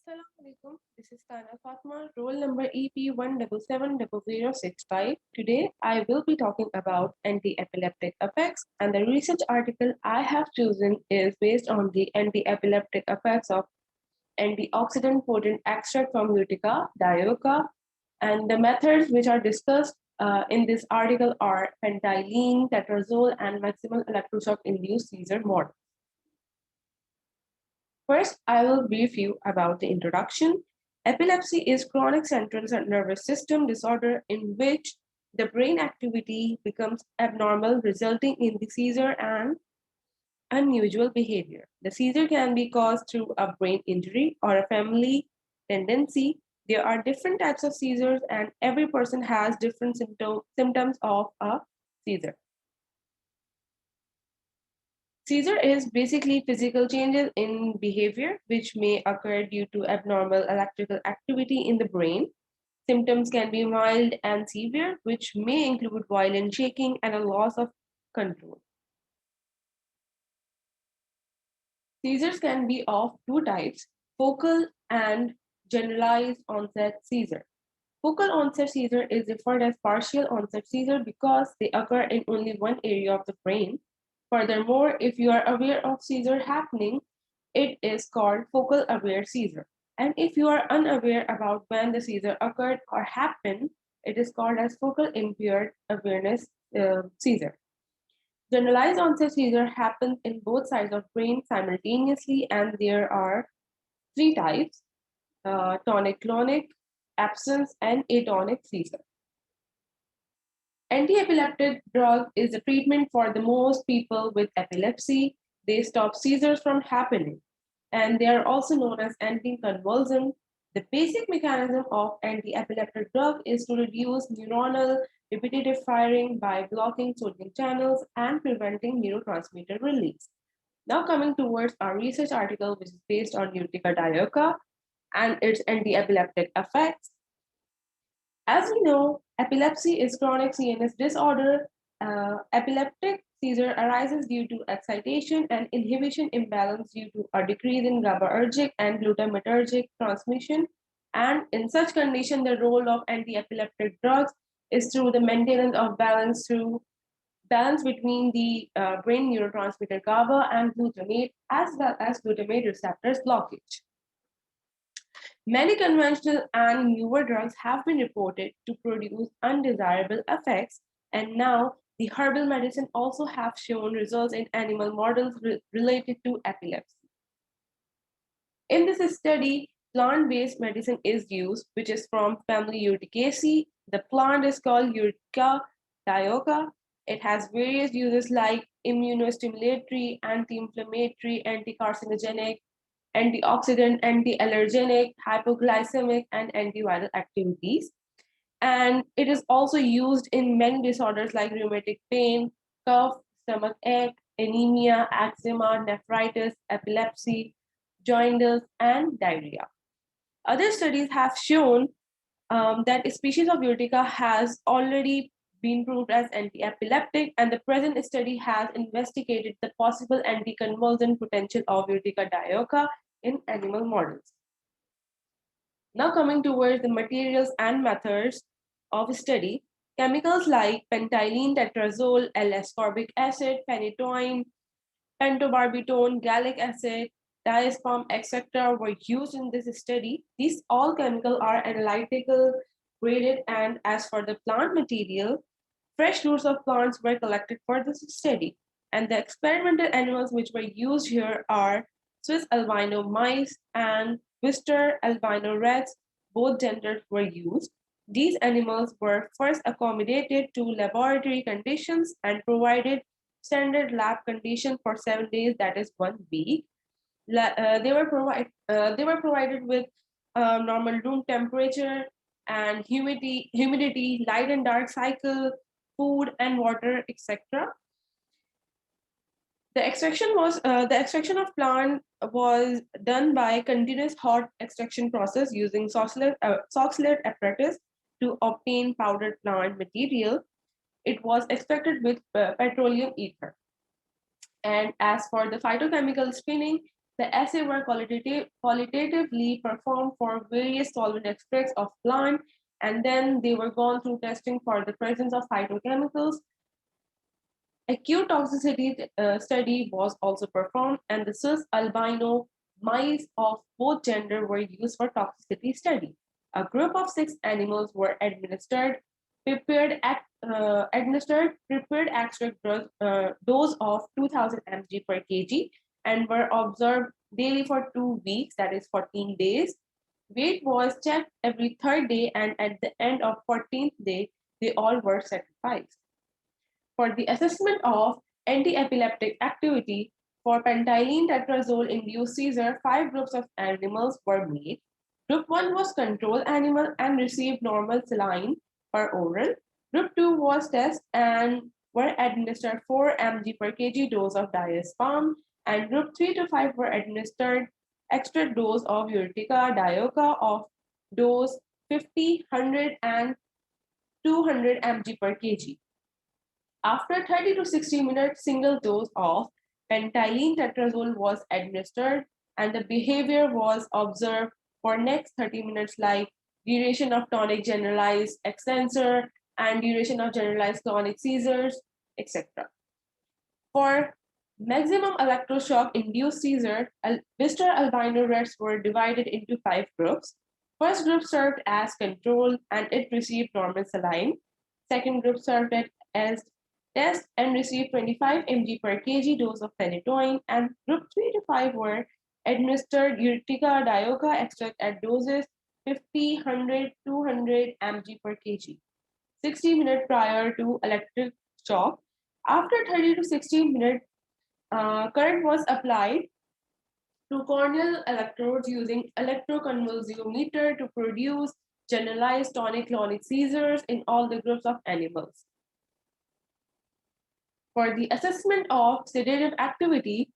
Assalamu alaikum. This is Tana Fatma, roll number EP1770065. Today, I will be talking about anti-epileptic effects, and the research article I have chosen is based on the anti-epileptic effects of antioxidant potent extract from Utica dioica, and the methods which are discussed in this article are pentylene, tetrazole, and maximal electroshock-induced seizure model. First, I will brief you about the introduction. Epilepsy is chronic central nervous system disorder in which the brain activity becomes abnormal, resulting in the seizure and unusual behavior. The seizure can be caused through a brain injury or a family tendency. There are different types of seizures, and every person has different symptoms of a seizure. Seizure is basically physical changes in behavior which may occur due to abnormal electrical activity in the brain. Symptoms can be mild and severe, which may include violent shaking and a loss of control. Seizures can be of two types, focal and generalized onset seizure. Focal onset seizure is referred as partial onset seizure because they occur in only one area of the brain. Furthermore, if you are aware of seizure happening, it is called focal aware seizure. And if you are unaware about when the seizure occurred or happened, it is called as focal impaired awareness seizure. Generalized onset seizure happens in both sides of brain simultaneously, and there are three types: tonic-clonic, absence, and atonic seizure. Anti-epileptic drug is a treatment for the most people with epilepsy. They stop seizures from happening, and they are also known as anticonvulsant. The basic mechanism of anti-epileptic drug is to reduce neuronal repetitive firing by blocking sodium channels and preventing neurotransmitter release. Now coming towards our research article, which is based on Utica dioica and its anti-epileptic effects. As we know, epilepsy is chronic CNS disorder. Epileptic seizure arises due to excitation and inhibition imbalance due to a decrease in GABAergic and glutamatergic transmission. And in such condition, the role of anti-epileptic drugs is through the maintenance of balance between the brain neurotransmitter GABA and glutamate, as well as glutamate receptors blockage. Many conventional and newer drugs have been reported to produce undesirable effects, and now the herbal medicine also have shown results in animal models related to epilepsy. In this study, plant-based medicine is used, which is from family Urticaceae. The plant is called Utica dioica. It has various uses like immunostimulatory, anti-inflammatory, anti-carcinogenic, antioxidant, anti-allergenic, hypoglycemic, and antiviral activities. And it is also used in many disorders like rheumatic pain, cough, stomach ache, anemia, eczema, nephritis, epilepsy, jaundice, and diarrhea. Other studies have shown that a species of Urtica has already been proved as anti-epileptic, and the present study has investigated the possible anticonvulsant potential of Urtica dioica in animal models. Now coming towards the materials and methods of study, chemicals like pentylene, tetrazole, L-ascorbic acid, phenytoin, pentobarbital, gallic acid, diazepam, etc. were used in this study. These all chemicals are analytical graded, and as for the plant material, fresh roots of plants were collected for this study. And the experimental animals which were used here are Swiss albino mice and Worcester albino rats. Both genders were used. These animals were first accommodated to laboratory conditions and provided standard lab conditions for 7 days, that is 1 week. They were provided with normal room temperature and humidity, light and dark cycle, food and water, etc. The extraction of plant was done by continuous hot extraction process using Soxhlet apparatus to obtain powdered plant material. It was extracted with petroleum ether. And as for the phytochemical screening, The assay were qualitatively performed for various solvent extracts of plant, and then they were gone through testing for the presence of phytochemicals. Acute toxicity study was also performed, and the cis albino mice of both gender were used for toxicity study. A group of 6 animals were administered prepared extract dose of 2000 mg per kg and were observed daily for 2 weeks, that is 14 days. Weight was checked every third day, and at the end of 14th day, they all were sacrificed. For the assessment of anti-epileptic activity for pentylene tetrazole induced seizure, 5 groups of animals were made. Group 1 was control animal and received normal saline per oral. Group 2 was test and were administered 4 mg per kg dose of diazepam, and group 3 to 5 were administered extra dose of urtica dioica of dose 50, 100 and 200 mg per kg. After 30 to 60 minutes, single dose of pentylene tetrazole was administered, and the behavior was observed for next 30 minutes, like duration of tonic generalized extensor and duration of generalized clonic seizures, etc. For maximum electroshock induced seizure, Vista albino rats were divided into 5 groups. First group served as control and it received normal saline. Second group served it as test and received 25 mg per kg dose of phenytoin, and group 3 to 5 were administered urtica dioica extract at doses 50, 100, 200 mg per kg, 60 minutes prior to electric shock. After 30 to 60 minutes, current was applied to corneal electrodes using electroconvulsiometer to produce generalized tonic-clonic seizures in all the groups of animals. For the assessment of sedative activity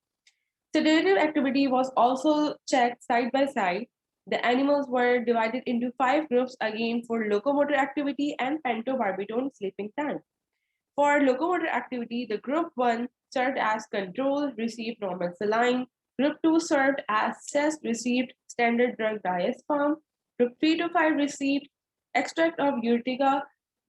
was also checked side by side. The animals were divided into 5 groups again for locomotor activity and pentobarbital sleeping time. For locomotor activity, the group 1 served as control, received normal saline. Group 2 served as test, received standard drug diazepam. Group 3 to 5 received extract of urtica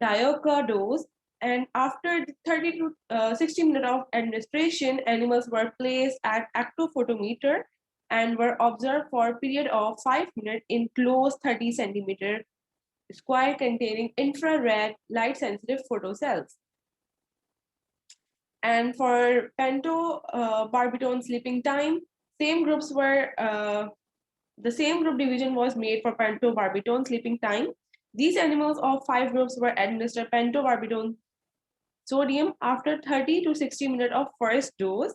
dioica dose, and after 30 to 60 minutes of administration, animals were placed at actophotometer and were observed for a period of 5 minutes in closed 30 centimeter square containing infrared light sensitive photocells. And for pentobarbital sleeping time, same groups were the same group division was made for pentobarbital sleeping time. These animals of 5 groups were administered pentobarbital sodium after 30 to 60 minutes of first dose.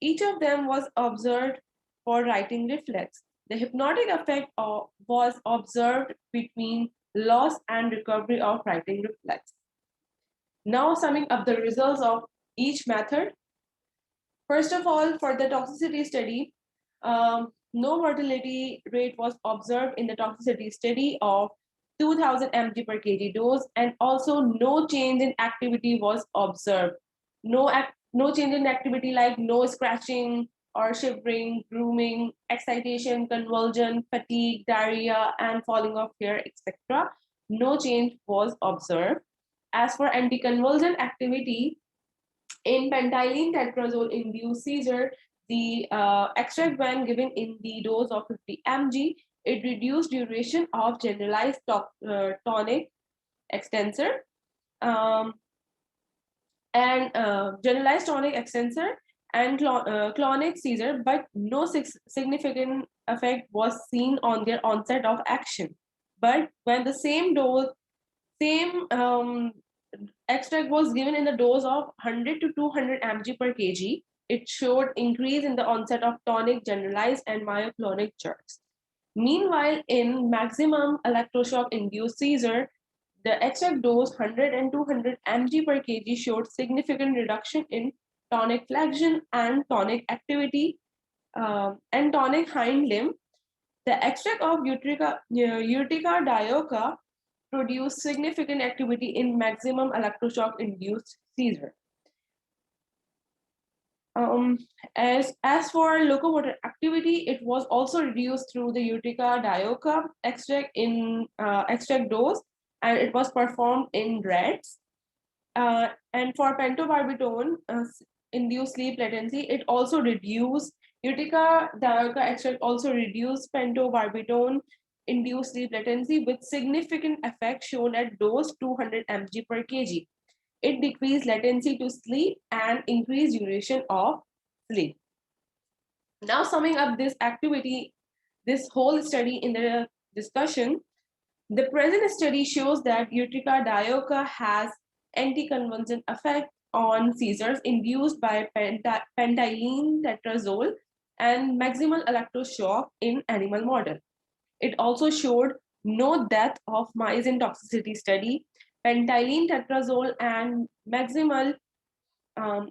Each of them was observed for writing reflex. The hypnotic effect was observed between loss and recovery of writing reflex. Now summing up the results of each method. First of all, for the toxicity study, no mortality rate was observed in the toxicity study of 2000 mg per kg dose, and also no change in activity was observed. No change in activity like no scratching or shivering, grooming, excitation, convulsion, fatigue, diarrhea, and falling of hair, etc. No change was observed. As for anticonvulsant activity, in pentylene tetrazole induced seizure, the extract when given in the dose of 50 mg, it reduced duration of generalized tonic extensor and generalized tonic extensor and clonic seizure, but no significant effect was seen on their onset of action. But when the same extract was given in the dose of 100 to 200 mg per kg, it showed increase in the onset of tonic, generalized, and myoclonic jerks. Meanwhile, in maximum electroshock-induced seizure, the extract dose 100 and 200 mg per kg showed significant reduction in tonic flexion and tonic activity and tonic hind limb. The extract of urtica dioica produced significant activity in maximum electroshock-induced seizure. Um, as for locomotor activity, it was also reduced through the Utica dioica extract dose, and it was performed in rats. And for pentobarbital induced sleep latency, it also reduced Utica dioica extract also reduced pentobarbital induced sleep latency with significant effect shown at dose 200 mg per kg. It decreased latency to sleep and increased duration of sleep. Now, summing up this activity, this whole study in the discussion, the present study shows that Utica dioica has anticonvulsant effect on seizures induced by pentylene tetrazole and maximal electroshock in animal model. It also showed no death of mice in toxicity study. Pentylene tetrazole and um,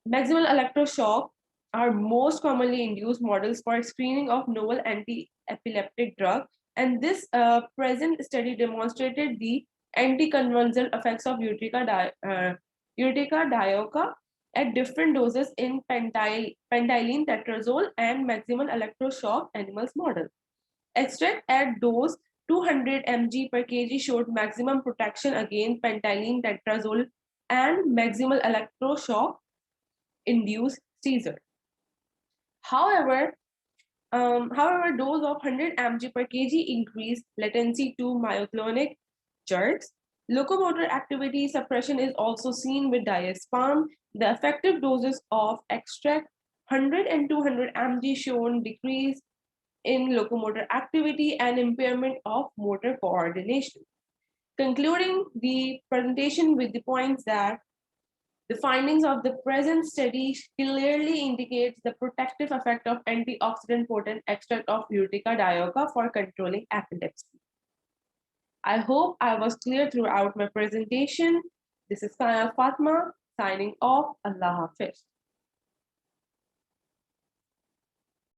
maximal electroshock are most commonly induced models for screening of novel anti-epileptic drug, and this present study demonstrated the anticonvulsant effects of Utica dioica at different doses in pentylene tetrazole and maximal electroshock animals model. Extract at dose 200 mg per kg showed maximum protection against pentylene tetrazole and maximal electroshock induced seizure. However, dose of 100 mg per kg increased latency to myoclonic jerks. Locomotor activity suppression is also seen with diazepam. The effective doses of extract 100 and 200 mg shown decrease in locomotor activity and impairment of motor coordination. Concluding the presentation with the points that the findings of the present study clearly indicates the protective effect of antioxidant potent extract of Utica dioica for controlling epilepsy. I hope I was clear throughout my presentation. This is Kaya Fatma signing off. Allah Hafiz.